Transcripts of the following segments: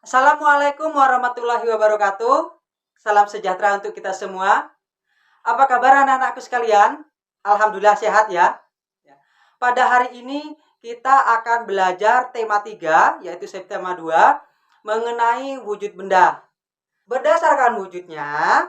Assalamualaikum warahmatullahi wabarakatuh. Salam sejahtera untuk kita semua. Apa kabar anak-anakku sekalian? Alhamdulillah sehat ya. Pada hari ini kita akan belajar tema 3, yaitu subtema 2, mengenai wujud benda. Berdasarkan wujudnya,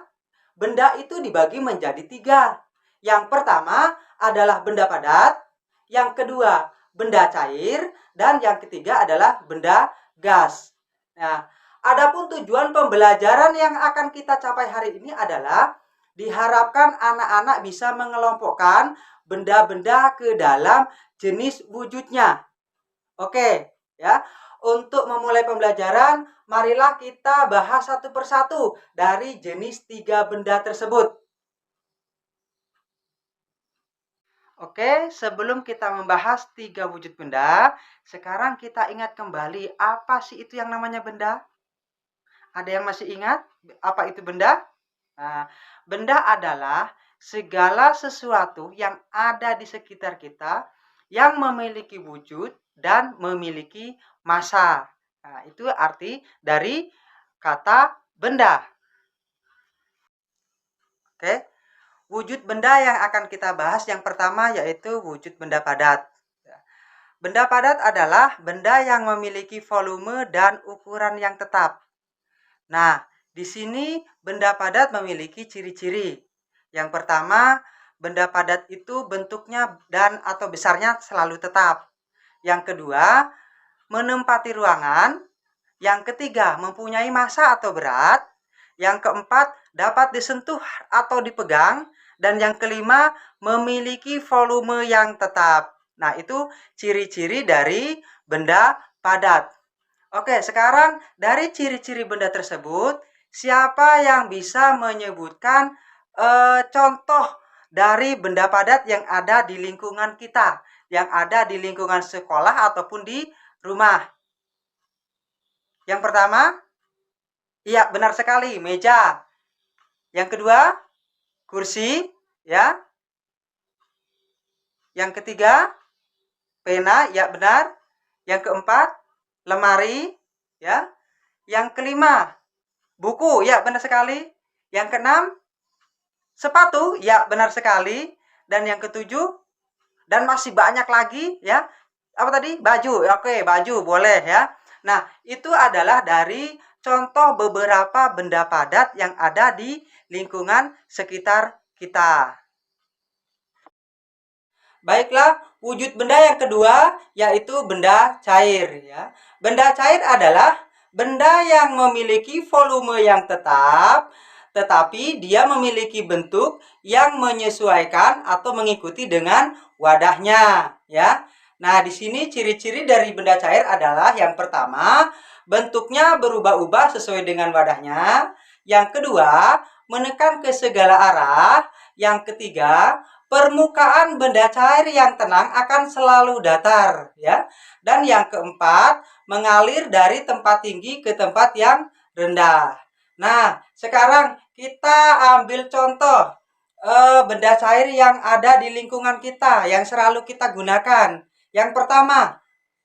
benda itu dibagi menjadi 3. Yang pertama adalah benda padat, yang kedua benda cair, dan yang ketiga adalah benda gas. Nah, adapun tujuan pembelajaran yang akan kita capai hari ini adalah diharapkan anak-anak bisa mengelompokkan benda-benda ke dalam jenis wujudnya. Oke, ya. Untuk memulai pembelajaran, marilah kita bahas satu persatu dari jenis 3 benda tersebut. Oke, sebelum kita membahas 3 wujud benda, sekarang kita ingat kembali apa sih itu yang namanya benda? Ada yang masih ingat apa itu benda? Nah, benda adalah segala sesuatu yang ada di sekitar kita yang memiliki wujud dan memiliki massa. Nah, itu arti dari kata benda. Oke. Wujud benda yang akan kita bahas yang pertama yaitu wujud benda padat. Benda padat adalah benda yang memiliki volume dan ukuran yang tetap. Nah, di sini benda padat memiliki ciri-ciri. Yang pertama, benda padat itu bentuknya dan atau besarnya selalu tetap. Yang kedua, menempati ruangan. Yang ketiga, mempunyai massa atau berat. Yang keempat, dapat disentuh atau dipegang. Dan yang kelima, memiliki volume yang tetap. Nah, itu ciri-ciri dari benda padat. Oke, sekarang dari ciri-ciri benda tersebut, siapa yang bisa menyebutkan contoh dari benda padat yang ada di lingkungan kita, yang ada di lingkungan sekolah ataupun di rumah? Yang pertama, iya benar sekali, meja. Yang kedua, kursi, ya. Yang ketiga, pena, ya benar. Yang keempat, lemari, ya. Yang kelima, buku, ya benar sekali. Yang keenam, sepatu, ya benar sekali. Dan yang ketujuh, dan masih banyak lagi, ya. Apa tadi? Baju. Oke, baju boleh ya. Nah, itu adalah dari contoh beberapa benda padat yang ada di lingkungan sekitar kita. Baiklah, wujud benda yang kedua yaitu benda cair ya. Benda cair adalah benda yang memiliki volume yang tetap, tetapi dia memiliki bentuk yang menyesuaikan atau mengikuti dengan wadahnya ya. Nah, di sini ciri-ciri dari benda cair adalah yang pertama, bentuknya berubah-ubah sesuai dengan wadahnya. Yang kedua, menekan ke segala arah. Yang ketiga, permukaan benda cair yang tenang akan selalu datar ya. Dan yang keempat, mengalir dari tempat tinggi ke tempat yang rendah. Nah, sekarang kita ambil contoh benda cair yang ada di lingkungan kita yang selalu kita gunakan. Yang pertama,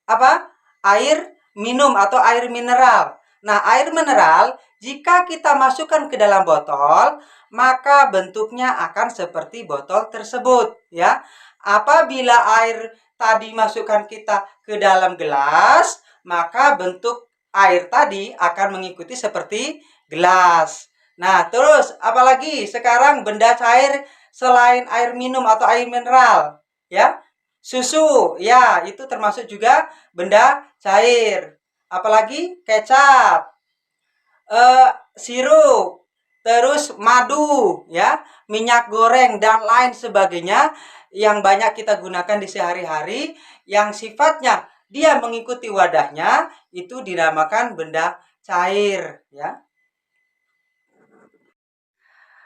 apa? Air minum atau air mineral. Nah, air mineral jika kita masukkan ke dalam botol, maka bentuknya akan seperti botol tersebut ya. Apabila air tadi masukkan kita ke dalam gelas, maka bentuk air tadi akan mengikuti seperti gelas. Nah, terus apalagi sekarang benda cair selain air minum atau air mineral ya? Susu, ya itu termasuk juga benda cair. Apalagi kecap, sirup, terus madu, ya, minyak goreng dan lain sebagainya yang banyak kita gunakan di sehari-hari yang sifatnya dia mengikuti wadahnya itu dinamakan benda cair, ya.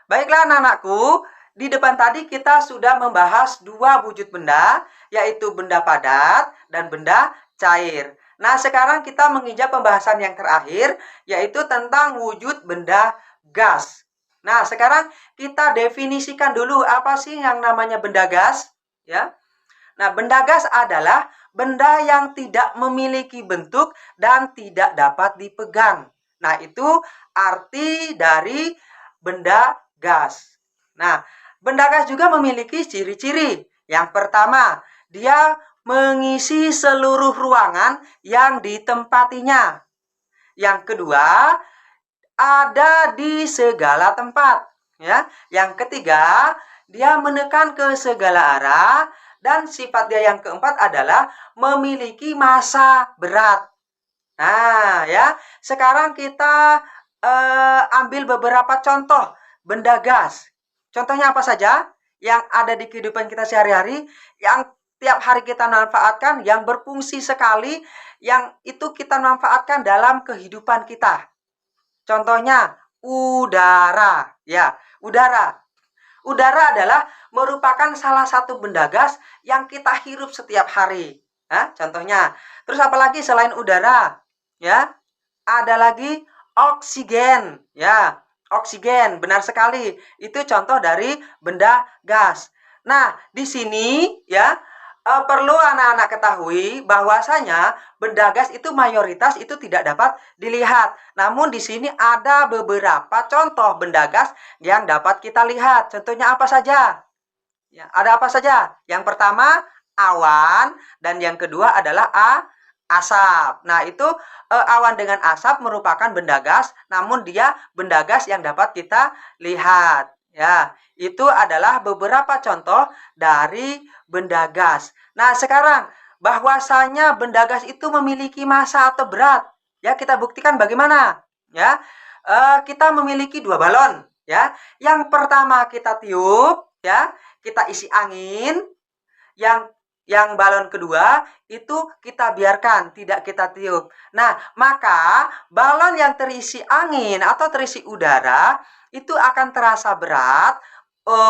Baiklah anak-anakku, di depan tadi kita sudah membahas 2 wujud benda, yaitu benda padat dan benda cair. Nah, sekarang kita menginjak pembahasan yang terakhir, yaitu tentang wujud benda gas. Nah, sekarang kita definisikan dulu apa sih yang namanya benda gas, ya. Nah, benda gas adalah benda yang tidak memiliki bentuk dan tidak dapat dipegang. Nah, itu arti dari benda gas. Nah, benda gas juga memiliki ciri-ciri. Yang pertama, dia mengisi seluruh ruangan yang ditempatinya. Yang kedua, ada di segala tempat. Ya. Yang ketiga, dia menekan ke segala arah. Dan sifat dia yang keempat adalah memiliki massa berat. Nah, ya. Sekarang kita ambil beberapa contoh benda gas. Contohnya apa saja yang ada di kehidupan kita sehari-hari, yang tiap hari kita manfaatkan, yang berfungsi sekali, yang itu kita manfaatkan dalam kehidupan kita. Contohnya udara, ya, udara. Udara adalah merupakan salah satu benda gas yang kita hirup setiap hari. Contohnya. Terus apalagi selain udara? Ya, ada lagi oksigen. Ya, oksigen, benar sekali. Itu contoh dari benda gas. Nah, di sini ya perlu anak-anak ketahui bahwasanya benda gas itu mayoritas itu tidak dapat dilihat. Namun di sini ada beberapa contoh benda gas yang dapat kita lihat. Contohnya apa saja? Ya, ada apa saja? Yang pertama awan dan yang kedua adalah asap. Nah, itu awan dengan asap merupakan benda gas, namun dia benda gas yang dapat kita lihat. Ya, itu adalah beberapa contoh dari benda gas. Nah, sekarang bahwasanya benda gas itu memiliki massa atau berat. Ya, kita buktikan bagaimana? Ya, kita memiliki dua balon. Ya, yang pertama kita tiup, ya, kita isi angin. Yang balon kedua itu kita biarkan, tidak kita tiup. Nah, maka balon yang terisi angin atau terisi udara itu akan terasa berat,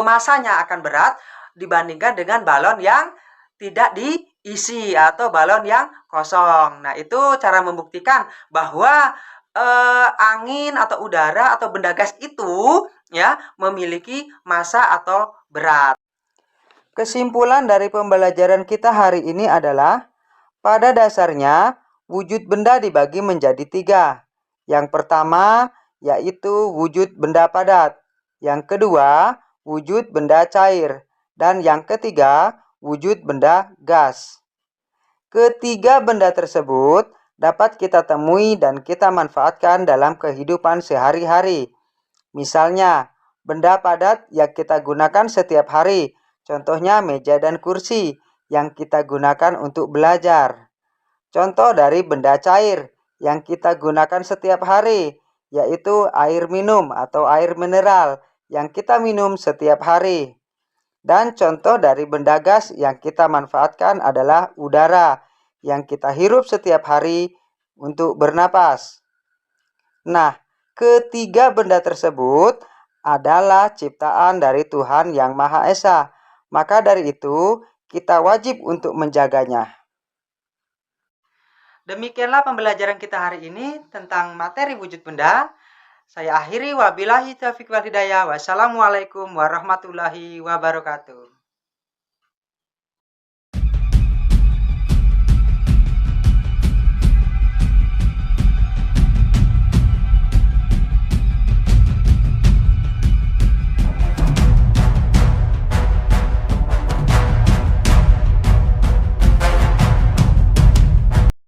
masanya akan berat dibandingkan dengan balon yang tidak diisi atau balon yang kosong. Nah, itu cara membuktikan bahwa angin atau udara atau benda gas itu ya memiliki massa atau berat. Kesimpulan dari pembelajaran kita hari ini adalah, pada dasarnya wujud benda dibagi menjadi tiga. Yang pertama yaitu wujud benda padat. Yang kedua wujud benda cair. Dan yang ketiga wujud benda gas. Ketiga benda tersebut dapat kita temui dan kita manfaatkan dalam kehidupan sehari-hari. Misalnya, benda padat yang kita gunakan setiap hari. Contohnya meja dan kursi yang kita gunakan untuk belajar. Contoh dari benda cair yang kita gunakan setiap hari, yaitu air minum atau air mineral yang kita minum setiap hari. Dan contoh dari benda gas yang kita manfaatkan adalah udara yang kita hirup setiap hari untuk bernapas. Nah, ketiga benda tersebut adalah ciptaan dari Tuhan Yang Maha Esa. Maka dari itu, kita wajib untuk menjaganya. Demikianlah pembelajaran kita hari ini tentang materi wujud benda. Saya akhiri, wabillahi taufiq wal hidayah. Wassalamualaikum warahmatullahi wabarakatuh.